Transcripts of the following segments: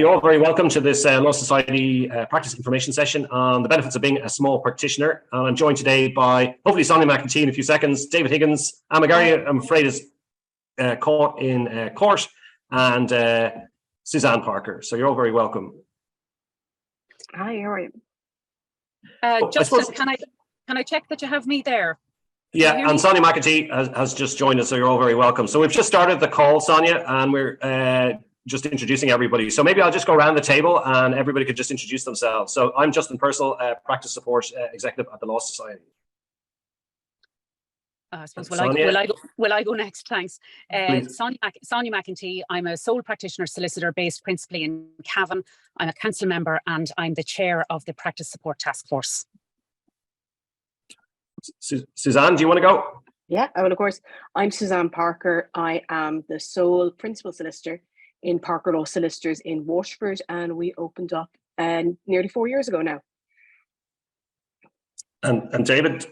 you're all very welcome to this Law Society practice information session on the benefits of being a small practitioner. And I'm joined today by, hopefully, Sonia McEntee in a few seconds, David Higgins, Emma Gary, I'm afraid, is caught in court, and Suzanne Parker. So you're all very welcome. Hi, how are you? Justin, can I check that you have me there? Yeah, and Sonia McEntee has just joined us, so you're all very welcome. So we've just started the call, Sonia, and we're just introducing everybody. So maybe I'll just go around the table and everybody could just introduce themselves. So I'm Justin Purcell, Practice Support Executive at the Law Society. I suppose, will I go next? Thanks. Sonia McEntee, I'm a sole practitioner solicitor based principally in Cavan. I'm a council member and I'm the chair of the Practice Support Task Force. Suzanne, do you want to go? Yeah, I will, of course. I'm Suzanne Parker. I am the sole principal solicitor in Parker Law Solicitors in Waterford, and we opened up nearly 4 years ago now. And David?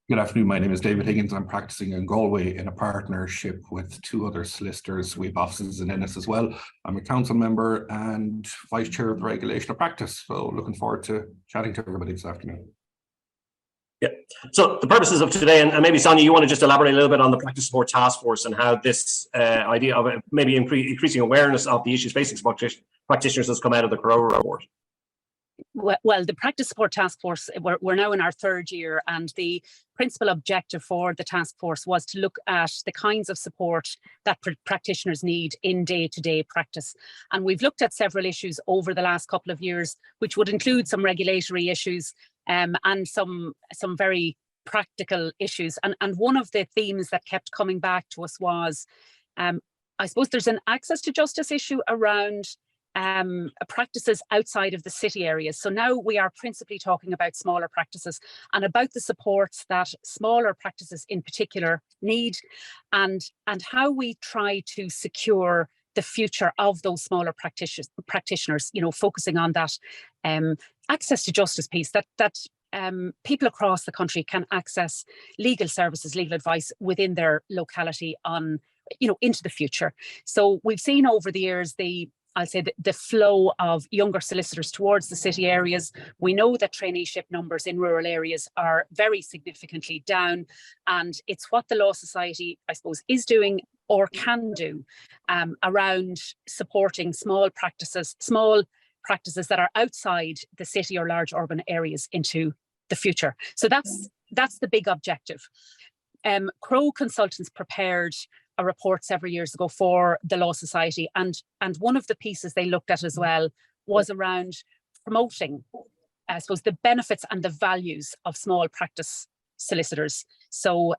Good afternoon, my name is David Higgins. I'm practicing in Galway in a partnership with two other solicitors. We have offices in Ennis as well. I'm a council member and vice chair of the regulation of practice. So looking forward to chatting to everybody this afternoon. Yeah, so the purposes of today, and maybe Sonia, you want to just elaborate a little bit on the Practice Support Task Force and how this idea of maybe increasing awareness of the issues facing practitioners has come out of the Crowe report. Well, the Practice Support Task Force, we're now in our third year, and the principal objective for the task force was to look at the kinds of support that practitioners need in day-to-day practice. And we've looked at several issues over the last couple of years, which would include some regulatory issues and some very practical issues. And one of the themes that kept coming back to us was, I suppose there's an access to justice issue around practices outside of the city areas. So now we are principally talking about smaller practices and about the supports that smaller practices in particular need, and how we try to secure the future of those smaller practitioners, you know, focusing on that access to justice piece, that people across the country can access legal services, legal advice within their locality on, you know, into the future. So we've seen over the years I'll say the flow of younger solicitors towards the city areas. We know that traineeship numbers in rural areas are very significantly down, and it's what the Law Society, I suppose, is doing or can do around supporting small practices that are outside the city or large urban areas into the future. So that's the big objective. Crowe Consultants prepared a report several years ago for the Law Society, and one of the pieces they looked at as well was around promoting, I suppose, the benefits and the values of small practice solicitors. So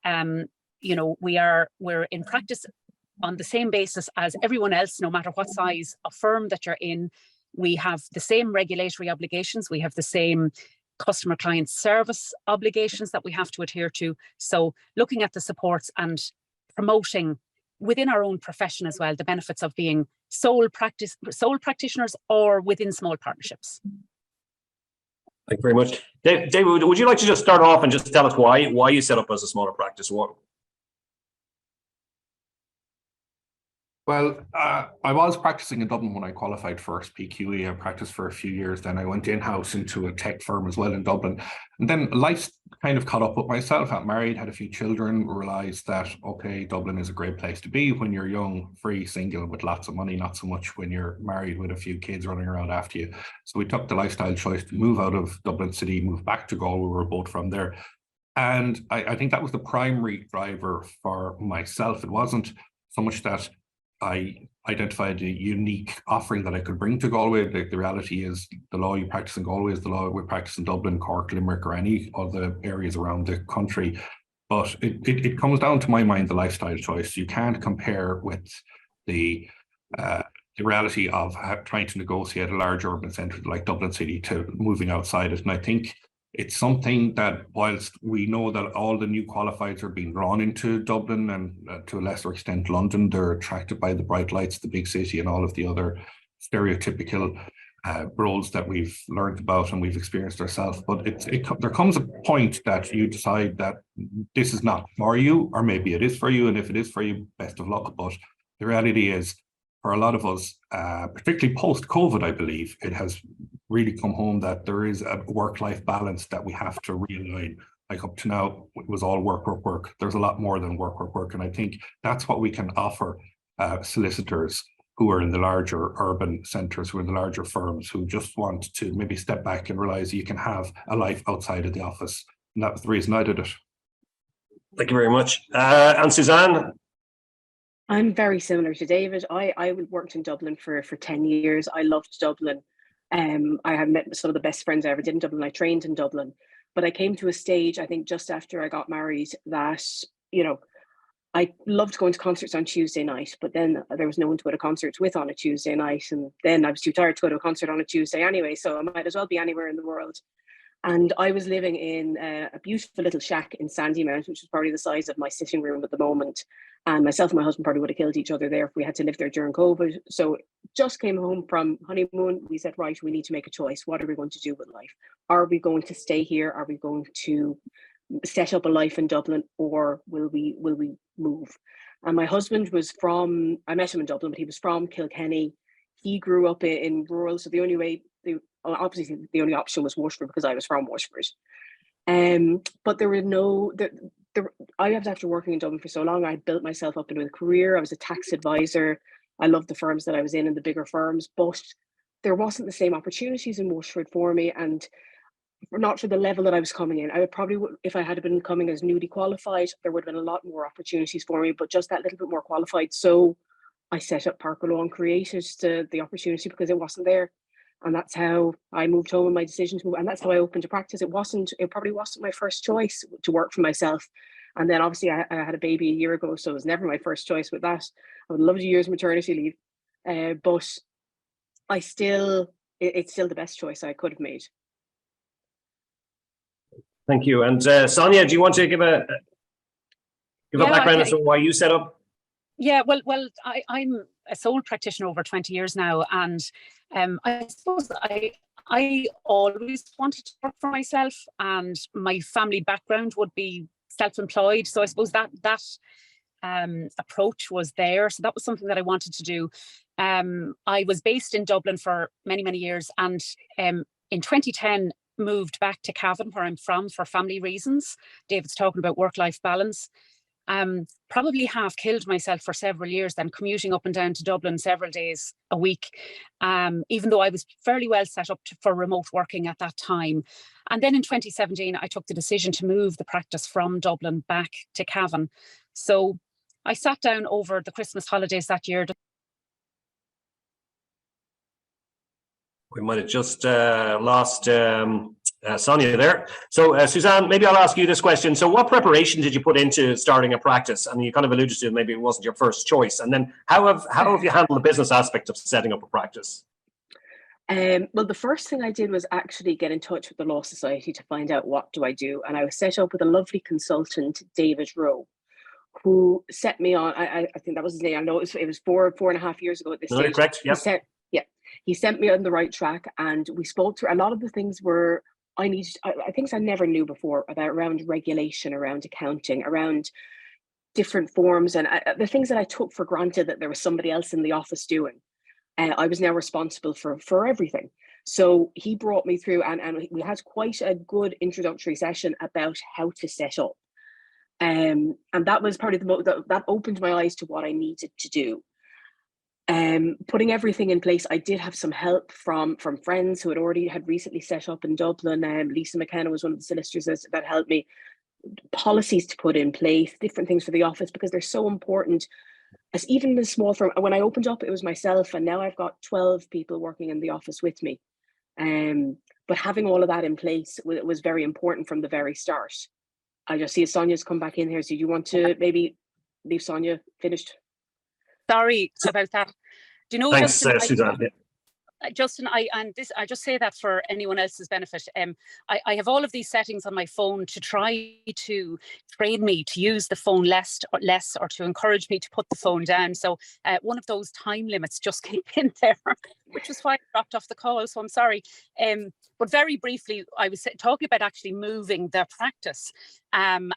you know, we're in practice on the same basis as everyone else, no matter what size of firm that you're in. We have the same regulatory obligations, we have the same customer client service obligations that we have to adhere to. So looking at the supports and promoting within our own profession as well, the benefits of being sole practitioners or within small partnerships. Thank you very much. David, would you like to just start off and just tell us why you set up as a smaller practice? Well, I was practicing in Dublin when I qualified first PQE. I practiced for a few years. Then I went in-house into a tech firm as well in Dublin. And then life kind of caught up with myself. Got married, had a few children, realized that, okay, Dublin is a great place to be when you're young, free, single, with lots of money, not so much when you're married with a few kids running around after you. So we took the lifestyle choice to move out of Dublin City, move back to Galway. We were both from there. And I think that was the primary driver for myself. It wasn't so much that I identified a unique offering that I could bring to Galway. The reality is the law you practice in Galway is the law we practice in Dublin, Cork, Limerick, or any other areas around the country. But it comes down to my mind, the lifestyle choice. You can't compare with the reality of trying to negotiate a large urban centre like Dublin City to moving outside it. And I think it's something that, whilst we know that all the new qualifieds are being drawn into Dublin and to a lesser extent London, they're attracted by the bright lights, the big city, and all of the other stereotypical roles that we've learned about and we've experienced ourselves. But there comes a point that you decide that this is not for you, or maybe it is for you, and if it is for you, best of luck. But the reality is for a lot of us, particularly post-COVID, I believe, it has really come home that there is a work-life balance that we have to realign. Like up to now, it was all work, work, work. There's a lot more than work, work, work. And I think that's what we can offer solicitors who are in the larger urban centres, who are in the larger firms, who just want to maybe step back and realise you can have a life outside of the office. And that was the reason I did it. Thank you very much. And Suzanne? I'm very similar to David. I worked in Dublin for 10 years. I loved Dublin. I had met some of the best friends I ever did in Dublin. I trained in Dublin. But I came to a stage, I think just after I got married, that, you know, I loved going to concerts on Tuesday night, but then there was no one to go to concerts with on a Tuesday night. And then I was too tired to go to a concert on a Tuesday anyway, so I might as well be anywhere in the world. And I was living in a beautiful little shack in Sandymount, which was probably the size of my sitting room at the moment. And myself and my husband probably would have killed each other there if we had to live there during COVID. So just came home from honeymoon. We said, right, we need to make a choice. What are we going to do with life? Are we going to stay here? Are we going to set up a life in Dublin, or will we move? And my husband was from, I met him in Dublin, but he was from Kilkenny. He grew up in rural, so the only way, obviously the only option was Washford because I was from Washford. But there were no, I was, after working in Dublin for so long, I built myself up into a career. I was a tax advisor. I loved the firms that I was in the bigger firms, but there wasn't the same opportunities in Washford for me, and not for the level that I was coming in. I would probably, if I had been coming as newly qualified, there would have been a lot more opportunities for me, but just that little bit more qualified. So I set up Parker Law and created the opportunity because it wasn't there. And that's how I moved home, and my decision to move. And that's how I opened a practice. It probably wasn't my first choice to work for myself. And then obviously I had a baby a year ago, so it was never my first choice with that. I would love to use maternity leave, but it's still the best choice I could have made. Thank you. And Sonia, do you want to give a background as to why you set up? Yeah, well, I'm a sole practitioner over 20 years now, and I suppose I always wanted to work for myself, and my family background would be self-employed. So I suppose that approach was there. So that was something that I wanted to do. I was based in Dublin for many, many years, and in 2010 moved back to Cavan, where I'm from, for family reasons. David's talking about work-life balance. Probably half killed myself for several years then, commuting up and down to Dublin several days a week, even though I was fairly well set up for remote working at that time. And then in 2017, I took the decision to move the practice from Dublin back to Cavan. So I sat down over the Christmas holidays that year. We might have just lost Sonia there. So Suzanne, maybe I'll ask you this question. So what preparation did you put into starting a practice? And you kind of alluded to maybe it wasn't your first choice. And then how have you handled the business aspect of setting up a practice? Well, the first thing I did was actually get in touch with the Law Society to find out what do I do. And I was set up with a lovely consultant, David Rowe, who set me on, I think that was his name. I know it was 4.5 years ago at this stage. Correct, yeah. He sent me on the right track, and we spoke through a lot of the things where things I never knew before around regulation, around accounting, around different forms, and the things that I took for granted that there was somebody else in the office doing. I was now responsible for everything. So he brought me through, and we had quite a good introductory session about how to set up. And that was probably that opened my eyes to what I needed to do. Putting everything in place, I did have some help from friends who had recently set up in Dublin. Lisa McKenna was one of the solicitors that helped me. Policies to put in place, different things for the office, because they're so important. As even in a small firm, when I opened up, it was myself, and now I've got 12 people working in the office with me. But having all of that in place was very important from the very start. I just see Sonia's come back in here. So do you want to maybe leave Sonia finished? Sorry about that. Do you know, thanks, Suzanne? Yeah. Justin, I just say that for anyone else's benefit. I have all of these settings on my phone to try to train me to use the phone less, or to encourage me to put the phone down. So one of those time limits just came in there, which was why I dropped off the call. So I'm sorry. But very briefly, I was talking about actually moving the practice, and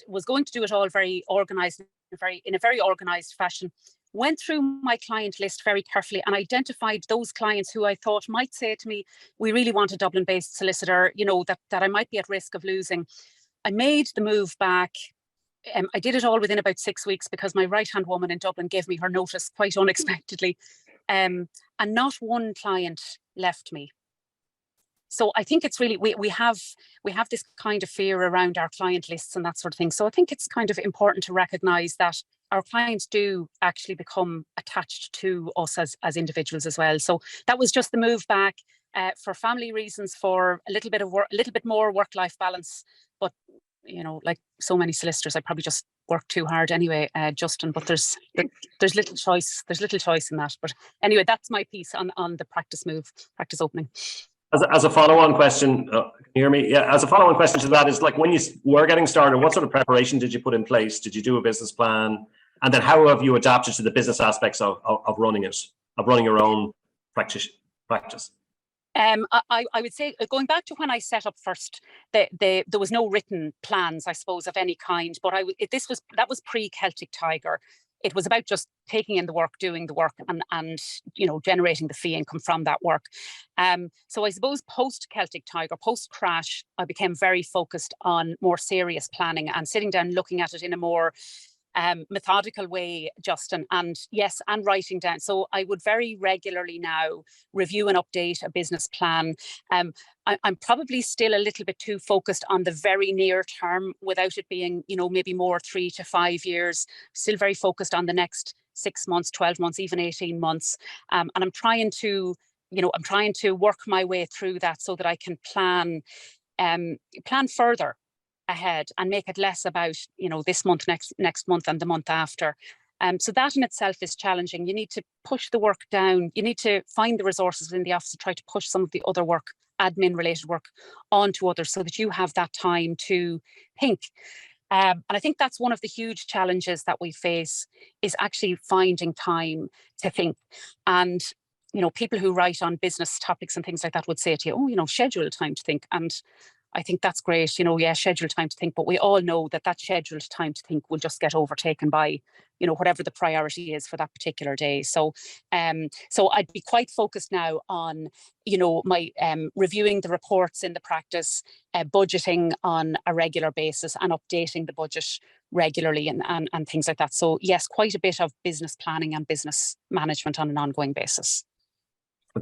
was going to do it all very organised, in a very organised fashion. went through my client list very carefully and identified those clients who I thought might say to me, we really want a Dublin-based solicitor, you know, that I might be at risk of losing. I made the move back. I did it all within about 6 weeks because my right-hand woman in Dublin gave me her notice quite unexpectedly. And not one client left me. So I think it's really, we have this kind of fear around our client lists and that sort of thing. So I think it's kind of important to recognize that our clients do actually become attached to us as individuals as well. So that was just the move back for family reasons, for a little bit more work-life balance. But, you know, like so many solicitors, I probably just work too hard anyway, Justin, but there's little choice. There's little choice in that. But anyway, that's my piece on the practice opening. As a follow-on question, can you hear me? Yeah, as a follow-on question to that is, like, when you were getting started, what sort of preparation did you put in place? Did you do a business plan? And then how have you adapted to the business aspects of running your own practice? I would say, going back to when I set up first, there was no written plans, I suppose, of any kind, but that was pre-Celtic Tiger. It was about just taking in the work, doing the work, and you know, generating the fee income from that work. So I suppose post Celtic Tiger, post crash, I became very focused on more serious planning and sitting down, looking at it in a more methodical way, Justin, and writing down. So I would very regularly now review and update a business plan. I'm probably still a little bit too focused on the very near term without it being, you know, maybe more 3 to 5 years, still very focused on the next 6 months, 12 months, even 18 months. And I'm trying to work my way through that so that I can plan further ahead and make it less about, you know, this month, next month and the month after. So that in itself is challenging. You need to push the work down. You need to find the resources in the office to try to push some of the other work, admin related work, onto others so that you have that time to think. And I think that's one of the huge challenges that we face, is actually finding time to think. And, you know, people who write on business topics and things like that would say to you, oh, you know, schedule time to think. And I think that's great, you know, yeah, schedule time to think, but we all know that scheduled time to think will just get overtaken by, you know, whatever the priority is for that particular day. So, so I'd be quite focused now on, you know, my reviewing the reports in the practice, budgeting on a regular basis and updating the budget regularly and things like that. So yes, quite a bit of business planning and business management on an ongoing basis.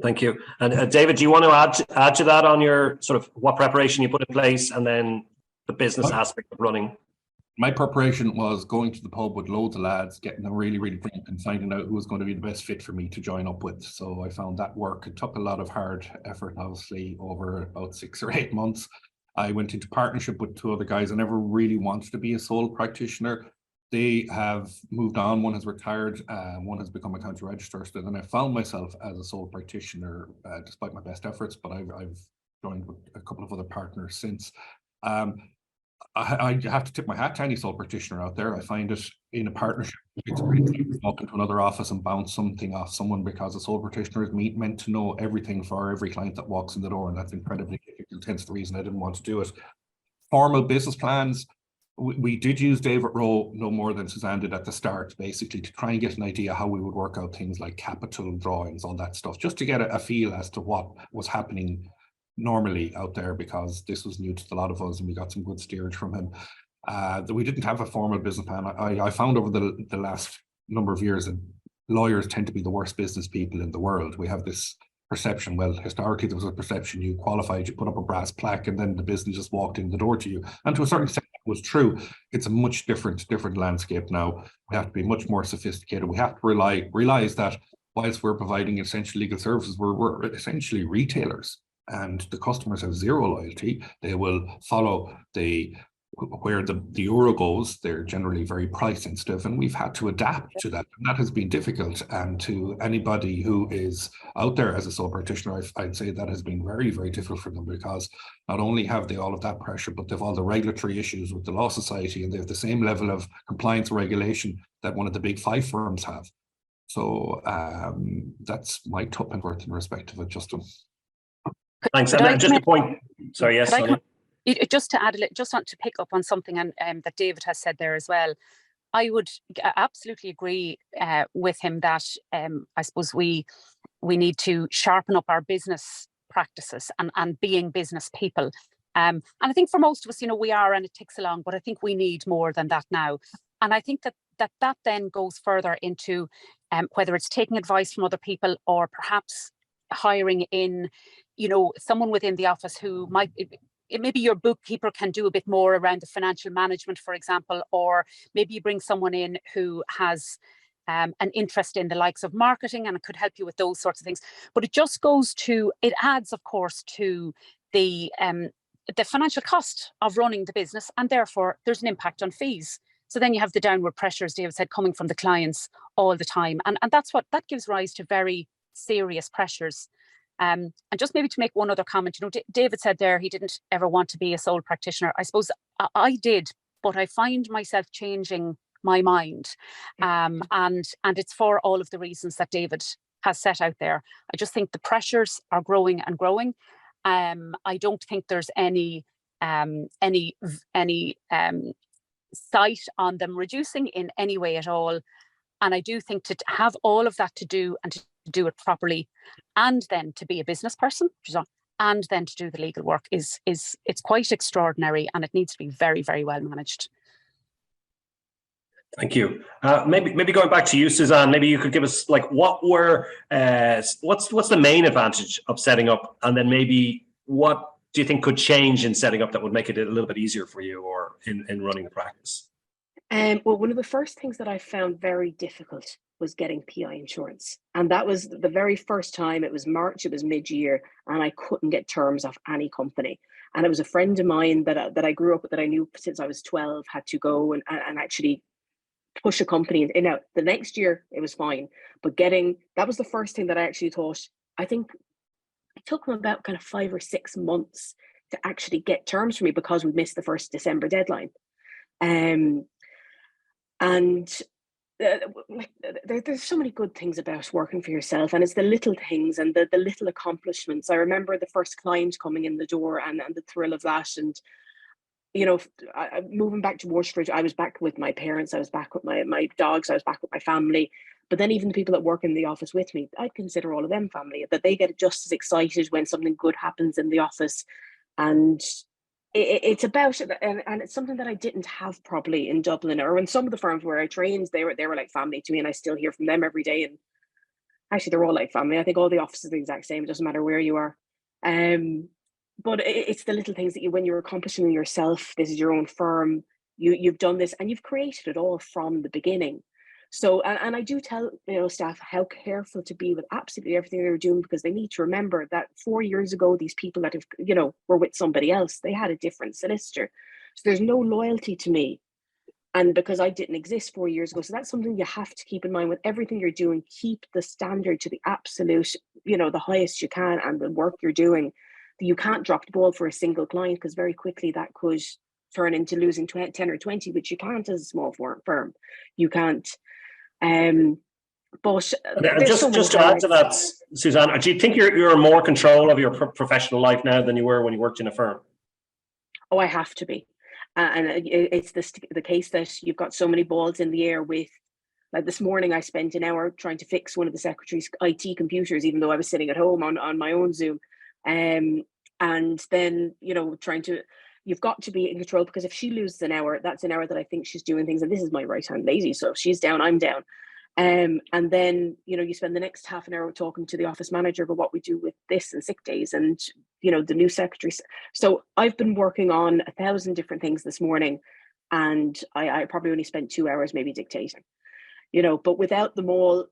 Thank you. And David, do you want to add to that on your sort of what preparation you put in place and then the business aspect of running? My preparation was going to the pub with loads of lads, getting them really, really drunk and finding out who was going to be the best fit for me to join up with. So I found that work. It took a lot of hard effort, obviously, over about 6 or 8 months. I went into partnership with 2 other guys. I never really wanted to be a sole practitioner. They have moved on. One has retired, one has become a county registrar. So then I found myself as a sole practitioner, despite my best efforts, but I've joined with a couple of other partners since. I have to tip my hat to any sole practitioner out there. I find it in a partnership, it's pretty easy to walk into another office and bounce something off someone, because a sole practitioner is meant to know everything for every client that walks in the door, and that's incredibly difficult. Hence the reason I didn't want to do it. Formal business plans. We did use David Rowe no more than Suzanne did at the start, basically to try and get an idea how we would work out things like capital drawings, all that stuff, just to get a feel as to what was happening normally out there, because this was new to a lot of us and we got some good steerage from him. We didn't have a formal business plan. I found over the last number of years that lawyers tend to be the worst business people in the world. We have this perception, well, historically there was a perception you qualified, you put up a brass plaque and then the business just walked in the door to you. And to a certain extent that was true. It's a much different landscape now. We have to be much more sophisticated. We have to realize that whilst we're providing essential legal services, we're essentially retailers, and the customers have zero loyalty. They will follow where the euro goes. They're generally very price sensitive, and we've had to adapt to that. And that has been difficult. And to anybody who is out there as a sole practitioner, I'd say that has been very, very difficult for them, because not only have they all of that pressure, but they've all the regulatory issues with the Law Society, and they have the same level of compliance regulation that one of the big 5 firms have. So that's my tuppence worth in respect of it, Justin. Thanks. And just a point. Sorry, yes, Sonia. Just to add a little, just want to pick up on something that David has said there as well. would absolutely agree with him that I suppose we need to sharpen up our business practices and being business people. And I think for most of us, we are, and it ticks along, but I think we need more than that now. And I think that then goes further into whether it's taking advice from other people or perhaps hiring in, someone within the office who might, maybe your bookkeeper can do a bit more around the financial management, for example, or maybe you bring someone in who has an interest in the likes of marketing and it could help you with those sorts of things. But it adds, of course, to the financial cost of running the business, and therefore there's an impact on fees. So then you have the downward pressures, David said, coming from the clients all the time. And that gives rise to very serious pressures. And just maybe to make one other comment, David said there he didn't ever want to be a sole practitioner. I suppose I did, but I find myself changing my mind. And it's for all of the reasons that David has set out there. I just think the pressures are growing and growing. I don't think there's any sight on them reducing in any way at all. And I do think to have all of that to do and to do it properly, and then to be a business person, and then to do the legal work it's quite extraordinary, and it needs to be very, very well managed. Thank you. Maybe going back to you, Suzanne, maybe you could give us what's the main advantage of setting up, and then maybe what do you think could change in setting up that would make it a little bit easier for you or in running the practice? Well, one of the first things that I found very difficult was getting PI insurance. And that was the very first time. It was March, it was mid-year, and I couldn't get terms off any company. And it was a friend of mine that I grew up with, that I knew since I was 12, had to go and actually push a company. And now the next year it was fine. But that was the first thing that I actually thought, I think it took them about kind of 5 or 6 months to actually get terms for me, because we missed the first December deadline. There's so many good things about working for yourself, and it's the little things and the little accomplishments. I remember the first client coming in the door and the thrill of that. And moving back to Waterford, I was back with my parents, I was back with my dogs, I was back with my family. But then even the people that work in the office with me, I consider all of them family, that they get just as excited when something good happens in the office. And it's about, and it's something that I didn't have probably in Dublin, or in some of the firms where I trained. They were like family to me, and I still hear from them every day. And actually, they're all like family. I think all the offices are the exact same. It doesn't matter where you are. But it's the little things that when you're accomplishing yourself, this is your own firm, you've done this and you've created it all from the beginning. So, and I do tell staff how careful to be with absolutely everything they're doing, because they need to remember that 4 years ago, these people that have, were with somebody else, they had a different solicitor. So there's no loyalty to me. And because I didn't exist 4 years ago. So that's something you have to keep in mind with everything you're doing. Keep the standard to the absolute, the highest you can, and the work you're doing. You can't drop the ball for a single client, because very quickly that could turn into losing 10 or 20, which you can't as a small firm. You can't. But just to add to that, Suzanne, do you think you're in more control of your professional life now than you were when you worked in a firm? Oh, I have to be. And it's the case that you've got so many balls in the air with, like this morning, I spent an hour trying to fix one of the secretary's IT computers, even though I was sitting at home on my own Zoom. And then, you've got to be in control, because if she loses an hour, that's an hour that I think she's doing things. And this is my right hand lady. So if she's down, I'm down. And then, you spend the next half an hour talking to the office manager about what we do with this and sick days and, the new secretaries. So I've been working on 1,000 different things this morning, and I probably only spent 2 hours maybe dictating, but without them all,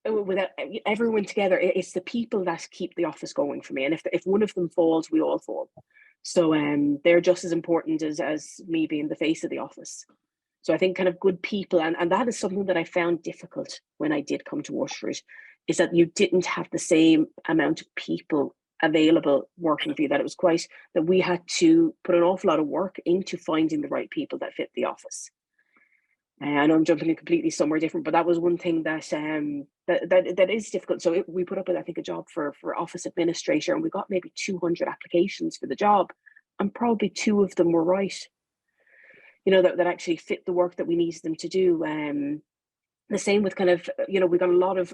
without everyone together, it's the people that keep the office going for me. And if one of them falls, we all fall. So they're just as important as me being the face of the office. So I think kind of good people, and that is something that I found difficult when I did come to Waterford, is that you didn't have the same amount of people available working for you, that it was that we had to put an awful lot of work into finding the right people that fit the office. I know I'm jumping in completely somewhere different, but that was one thing that that is difficult. So we put up, I think, a job for office administrator, and we got maybe 200 applications for the job, and probably 2 of them were right. that actually fit the work that we needed them to do. The same with kind of, we got a lot of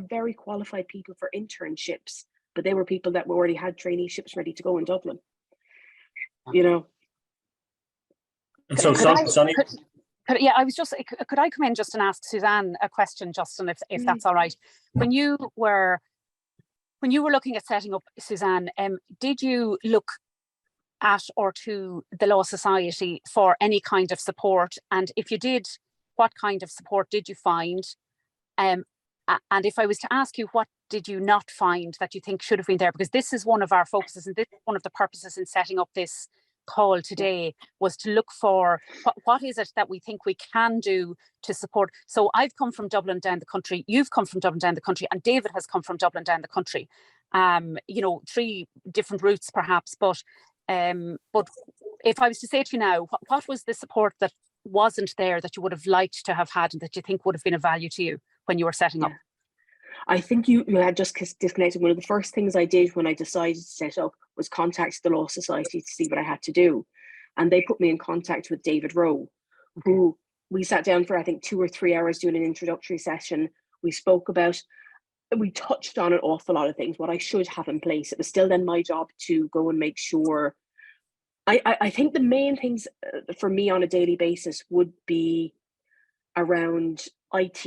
very qualified people for internships, but they were people that already had traineeships ready to go in Dublin. And so, Sonny, yeah, I was just, could I come in just and ask Suzanne a question, Justin, if that's all right? When you were looking at setting up, Suzanne, did you look at or to the Law Society for any kind of support? And if you did, what kind of support did you find? And if I was to ask you, what did you not find that you think should have been there? Because this is one of our focuses, and this is one of the purposes in setting up this call today, was to look for what is it that we think we can do to support. So I've come from Dublin down the country, you've come from Dublin down the country, and David has come from Dublin down the country. 3 different routes perhaps, but if I was to say to you now, what was the support that wasn't there that you would have liked to have had and that you think would have been of value to you when you were setting up? I think you had just disconnected. One of the first things I did when I decided to set up was contact the Law Society to see what I had to do. And they put me in contact with David Rowe, who we sat down for, I think, 2 or 3 hours doing an introductory session. We touched on an awful lot of things, what I should have in place. It was still then my job to go and make sure. I think the main things for me on a daily basis would be around IT,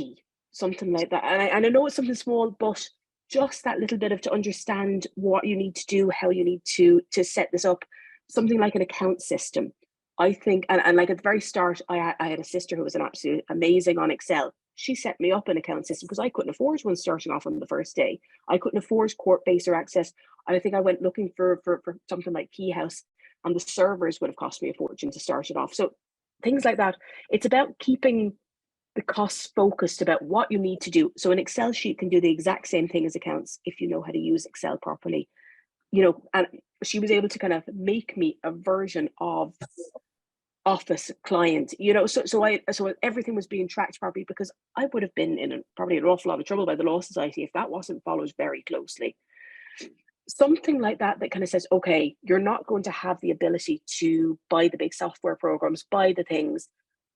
something like that. And I know it's something small, but just that little bit of to understand what you need to do, how you need to set this up, something like an account system. I think, and like at the very start, I had a sister who was an absolute amazing on Excel. She set me up an account system because I couldn't afford one starting off on the first day. I couldn't afford Courtbase or Access. I think I went looking for something like Keyhouse, and the servers would have cost me a fortune to start it off. So things like that. It's about keeping the costs focused about what you need to do. So an Excel sheet can do the exact same thing as accounts if you know how to use Excel properly. And she was able to kind of make me a version of Office client, so everything was being tracked properly, because I would have been in probably an awful lot of trouble by the Law Society if that wasn't followed very closely. Something like that kind of says, okay, you're not going to have the ability to buy the big software programs, buy the things,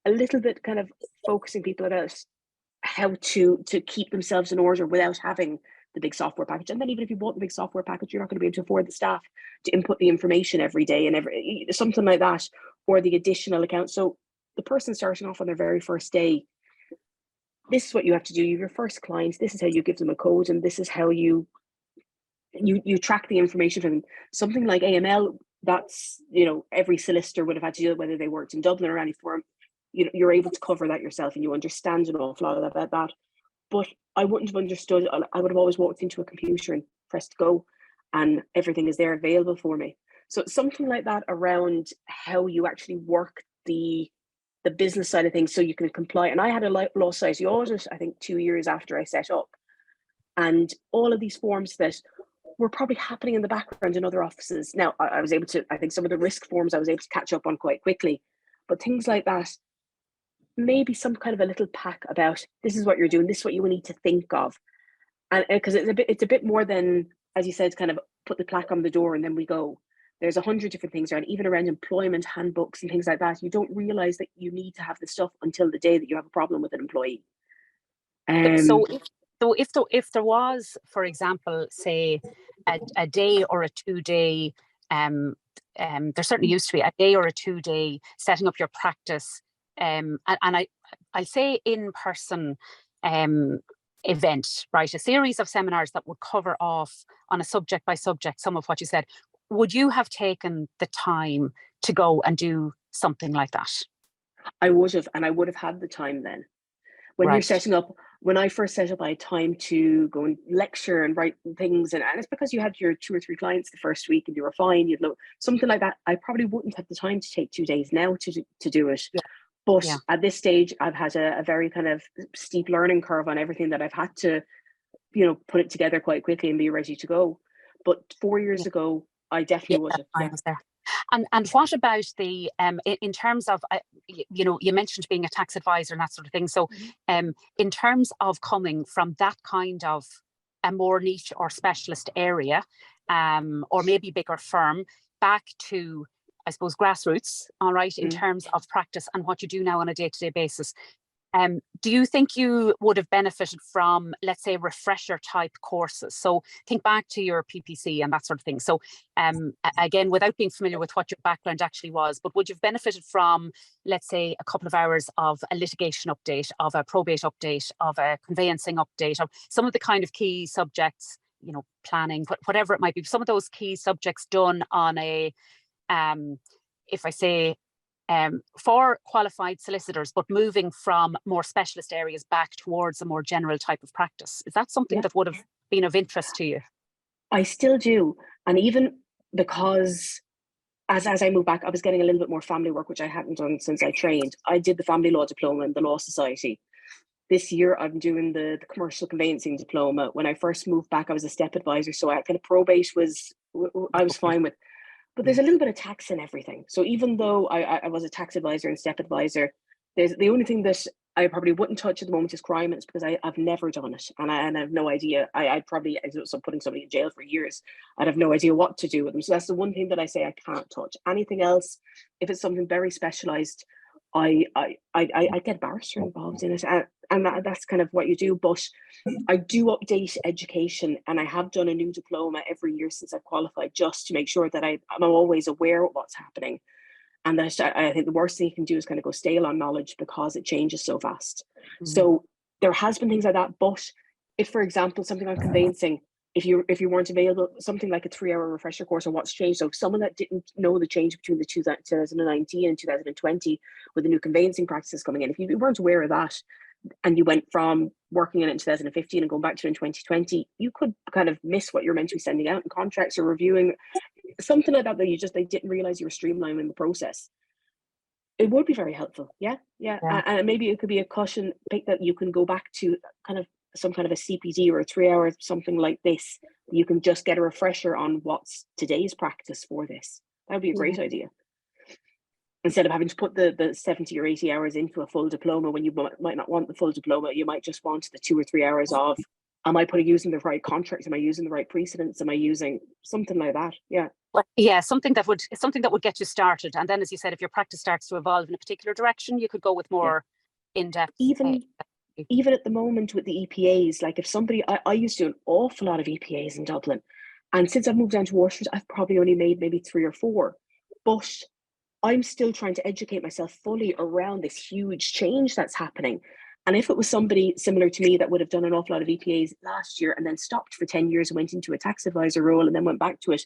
a little bit kind of focusing people about how to keep themselves in order without having the big software package. And then even if you bought the big software package, you're not going to be able to afford the staff to input the information every day and something like that, or the additional account. So the person starting off on their very first day, this is what you have to do. You have your first client, this is how you give them a code, and this is how you track the information from them. Something like AML, that's, every solicitor would have had to do it, whether they worked in Dublin or any firm. You're able to cover that yourself, and you understand an awful lot about that. But I wouldn't have understood. I would have always walked into a computer and pressed go, and everything is there available for me. So something like that around how you actually work the business side of things, so you can comply. And I had a Law Society audit, I think 2 years after I set up, and all of these forms that were probably happening in the background in other offices. Now I was able to, I think some of the risk forms I was able to catch up on quite quickly, but things like that, maybe some kind of a little pack about this is what you're doing, this is what you will need to think of. And because it's a bit more than, as you said, kind of put the plaque on the door and then we go. There's 100 different things around, even around employment handbooks and things like that. You don't realize that you need to have this stuff until the day that you have a problem with an employee. So if there was, for example, say a day or a 2 day, there certainly used to be a day or a 2 day setting up your practice, and I'll say in-person event, right? A series of seminars that would cover off on a subject by subject some of what you said. Would you have taken the time to go and do something like that? I would have, and I would have had the time then. When you're setting up, when I first set up, I had time to go and lecture and write things. And it's because you had your 2 or 3 clients the first week and you were fine. You'd know something like that. I probably wouldn't have the time to take 2 days now to do it. Yeah. But at this stage, I've had a very kind of steep learning curve on everything that I've had to, put it together quite quickly and be ready to go. But 4 years ago, I definitely would have. I was there. And what about the in terms of you mentioned being a tax advisor and that sort of thing. So in terms of coming from that kind of a more niche or specialist area, or maybe bigger firm, back to I suppose, grassroots, all right, in Mm. terms of practice and what you do now on a day-to-day basis. Do you think you would have benefited from, let's say, refresher type courses? So think back to your PPC and that sort of thing. So again, without being familiar with what your background actually was, but would you have benefited from, let's say, a couple of hours of a litigation update, of a probate update, of a conveyancing update, of some of the kind of key subjects, you know, planning, whatever it might be, some of those key subjects done on a, if I say, for qualified solicitors, but moving from more specialist areas back towards a more general type of practice? Is that something Yeah. that would have been of interest to you? I still do. And even because as I moved back, I was getting a little bit more family work, which I hadn't done since I trained. I did the family law diploma in the Law Society. This year, I'm doing the commercial conveyancing diploma. When I first moved back, I was a step advisor. So I kind of probate I was fine with. But there's a little bit of tax in everything. So even though I was a tax advisor and step advisor, there's the only thing that I probably wouldn't touch at the moment is crime, and it's because I've never done it, and I have no idea. I'd probably end up putting somebody in jail for years. I'd have no idea what to do with them. So that's the one thing that I say I can't touch. Anything else, if it's something very specialized, I get a barrister involved in it, and that's kind of what you do. But I do update education, and I have done a new diploma every year since I've qualified, just to make sure that I'm always aware of what's happening. And that I think the worst thing you can do is kind of go stale on knowledge because it changes so fast. Mhm. So there has been things like that. But if, for example, something on conveyancing, if you weren't available, something like a 3-hour refresher course on what's changed. So someone that didn't know the change between the 2019 and 2020 with the new conveyancing practices coming in, if you weren't aware of that, and you went from working in it in 2015 and going back to it in 2020, you could kind of miss what you're meant to be sending out in contracts or reviewing, something like that, that they didn't realize you were streamlining the process. It would be very helpful. Yeah. Yeah. And maybe it could be a cushion pick that you can go back to kind of some kind of a CPD or a 3-hour, something like this. You can just get a refresher on what's today's practice for this. That would be a great idea. Instead of having to put the 70 or 80 hours into a full diploma when you might not want the full diploma, you might just want the 2 or 3 hours of, am I using the right contracts? Am I using the right precedents? Am I using something like that? Yeah. Well, yeah, something that would get you started. And then, as you said, if your practice starts to evolve in a particular direction, you could go with more in-depth. Even at the moment with the EPAs, like if somebody, I used to do an awful lot of EPAs in Dublin. And since I've moved down to Waterford, I've probably only made maybe 3 or 4. But I'm still trying to educate myself fully around this huge change that's happening. And if it was somebody similar to me that would have done an awful lot of EPAs last year and then stopped for 10 years and went into a tax advisor role and then went back to it,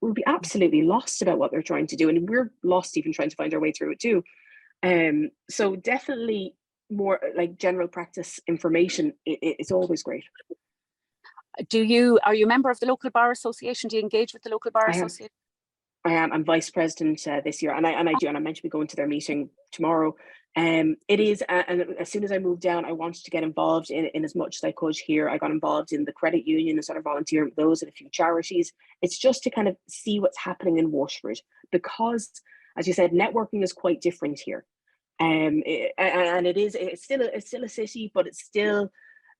we'll be absolutely lost about what they're trying to do. And we're lost even trying to find our way through it too. So definitely more like general practice information, it's always great. Are you a member of the local bar association? Do you engage with the local bar association? I am. I'm vice president this year, and I'm meant to be going to their meeting tomorrow. It is, and as soon as I moved down, I wanted to get involved in as much as I could here. I got involved in the credit union and started volunteering with those and a few charities. It's just to kind of see what's happening in Waterford, because, as you said, networking is quite different here. It's still a city, but it's still,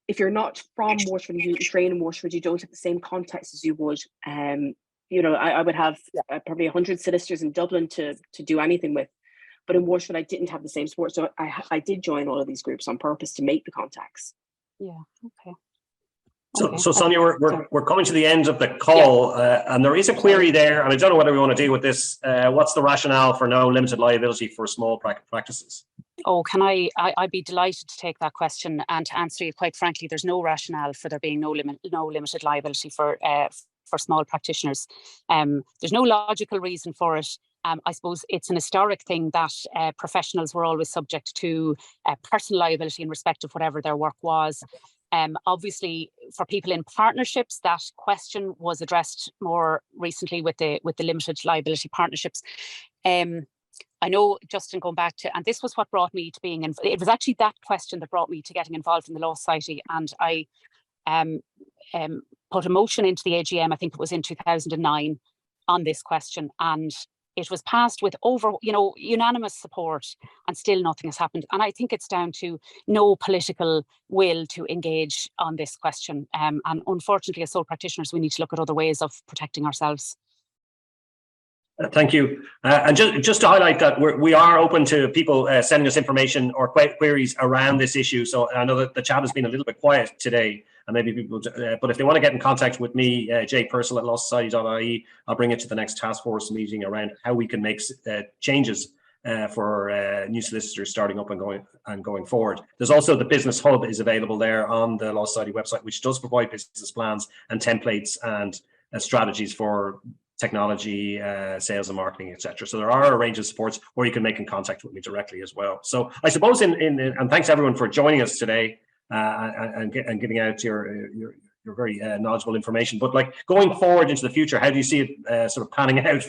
if you're not from Waterford and you train in Waterford, you don't have the same contacts as you would. I would have probably 100 solicitors in Dublin to do anything with, but in Waterford I didn't have the same support. So I did join all of these groups on purpose to make the contacts. Yeah. Okay. So Sonia, we're coming to the end of the call, and there is a query there, and I don't know what we want to do with this. What's the rationale for no limited liability for small practices? Oh, I'd be delighted to take that question, and to answer you quite frankly, there's no rationale for there being no limited liability for small practitioners. There's no logical reason for it. I suppose it's an historic thing that professionals were always subject to personal liability in respect of whatever their work was. Obviously, for people in partnerships, that question was addressed more recently with the limited liability partnerships. I know, Justin, going back to, and this was what brought me to being involved. It was actually that question that brought me to getting involved in the Law Society, and I put a motion into the AGM, I think it was in 2009, on this question, and it was passed with unanimous support, and still nothing has happened. And I think it's down to no political will to engage on this question. And unfortunately, as sole practitioners, we need to look at other ways of protecting ourselves. Thank you. And just to highlight that we are open to people sending us information or queries around this issue. So I know that the chat has been a little bit quiet today, and maybe people, but if they want to get in contact with me, Jay Purcell at lawsociety.ie, I'll bring it to the next task force meeting around how we can make changes for new solicitors starting up and going forward. There's also the Business Hub is available there on the Law Society website, which does provide business plans and templates and strategies for technology, sales and marketing, etc. So there are a range of supports, or you can make in contact with me directly as well. So I suppose and thanks everyone for joining us today and giving out your very knowledgeable information. But like going forward into the future, how do you see it sort of panning out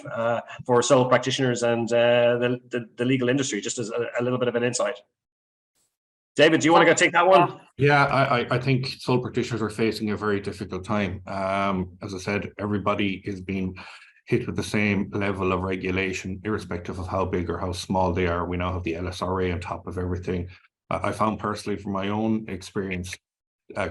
for sole practitioners and the legal industry? Just as a little bit of an insight. David, do you want to go take that one? Yeah, I think sole practitioners are facing a very difficult time. As I said, everybody is being hit with the same level of regulation, irrespective of how big or how small they are. We now have the LSRA on top of everything. I found personally from my own experience,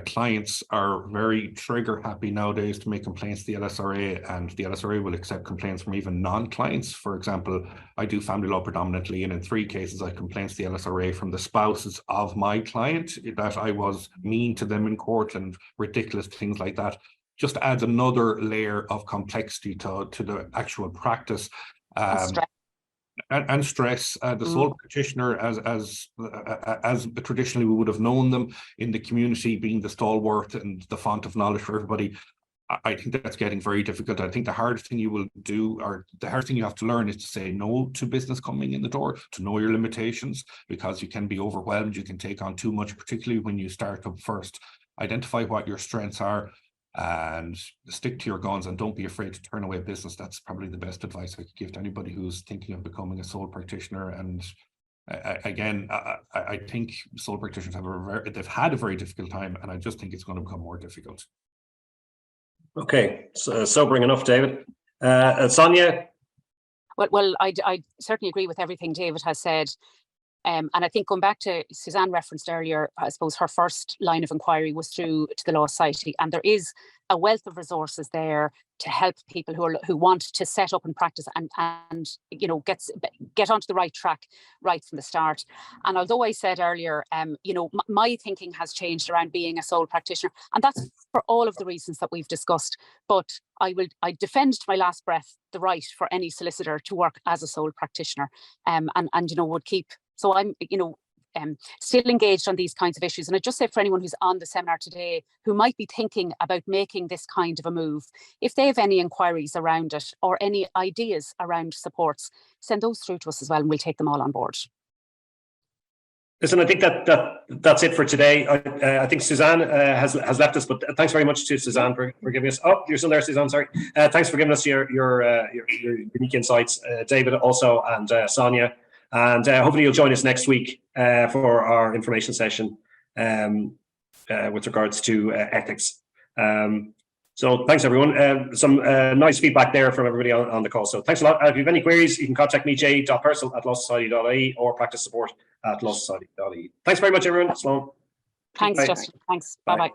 clients are very trigger happy nowadays to make complaints to the LSRA, and the LSRA will accept complaints from even non-clients. For example, I do family law predominantly, and in 3 cases I complained to the LSRA from the spouses of my client that I was mean to them in court and ridiculous things like that. Just adds another layer of complexity to the actual practice. And stress. The sole practitioner, as traditionally we would have known them in the community, being the stalwart and the font of knowledge for everybody, I think that's getting very difficult. I think the hardest thing you will do, or the hardest thing you have to learn, is to say no to business coming in the door, to know your limitations, because you can be overwhelmed, you can take on too much, particularly when you start up first. Identify what your strengths are and stick to your guns, and don't be afraid to turn away business. That's probably the best advice I could give to anybody who's thinking of becoming a sole practitioner. And again, I think sole practitioners they've had a very difficult time, and I just think it's going to become more difficult. Okay, so sobering enough, David. Sonia? Well, I certainly agree with everything David has said. And I think going back to Suzanne referenced earlier, I suppose her first line of inquiry was through to the Law Society, and there is a wealth of resources there to help people who want to set up and practice and you know get onto the right track right from the start. And although I said earlier, you know, my thinking has changed around being a sole practitioner, and that's for all of the reasons that we've discussed. But I defend to my last breath the right for any solicitor to work as a sole practitioner, and you know would keep. So I'm, you know, still engaged on these kinds of issues. And I just say for anyone who's on the seminar today who might be thinking about making this kind of a move, if they have any inquiries around it or any ideas around supports, send those through to us as well, and we'll take them all on board. Listen, I think that's it for today. I think Suzanne has left us, but thanks very much to Suzanne for giving us. Oh, you're still there, Suzanne. Sorry. Thanks for giving us your unique insights, David, also, and Sonia. And hopefully you'll join us next week for our information session with regards to ethics. So thanks, everyone. Some nice feedback there from everybody on the call. So thanks a lot. If you have any queries, you can contact me, j.purcell@lawsociety.ie, or practice support@lawsociety.ie. Thanks very much, everyone. Sloan. Thanks, Justin. Thanks. Bye-bye.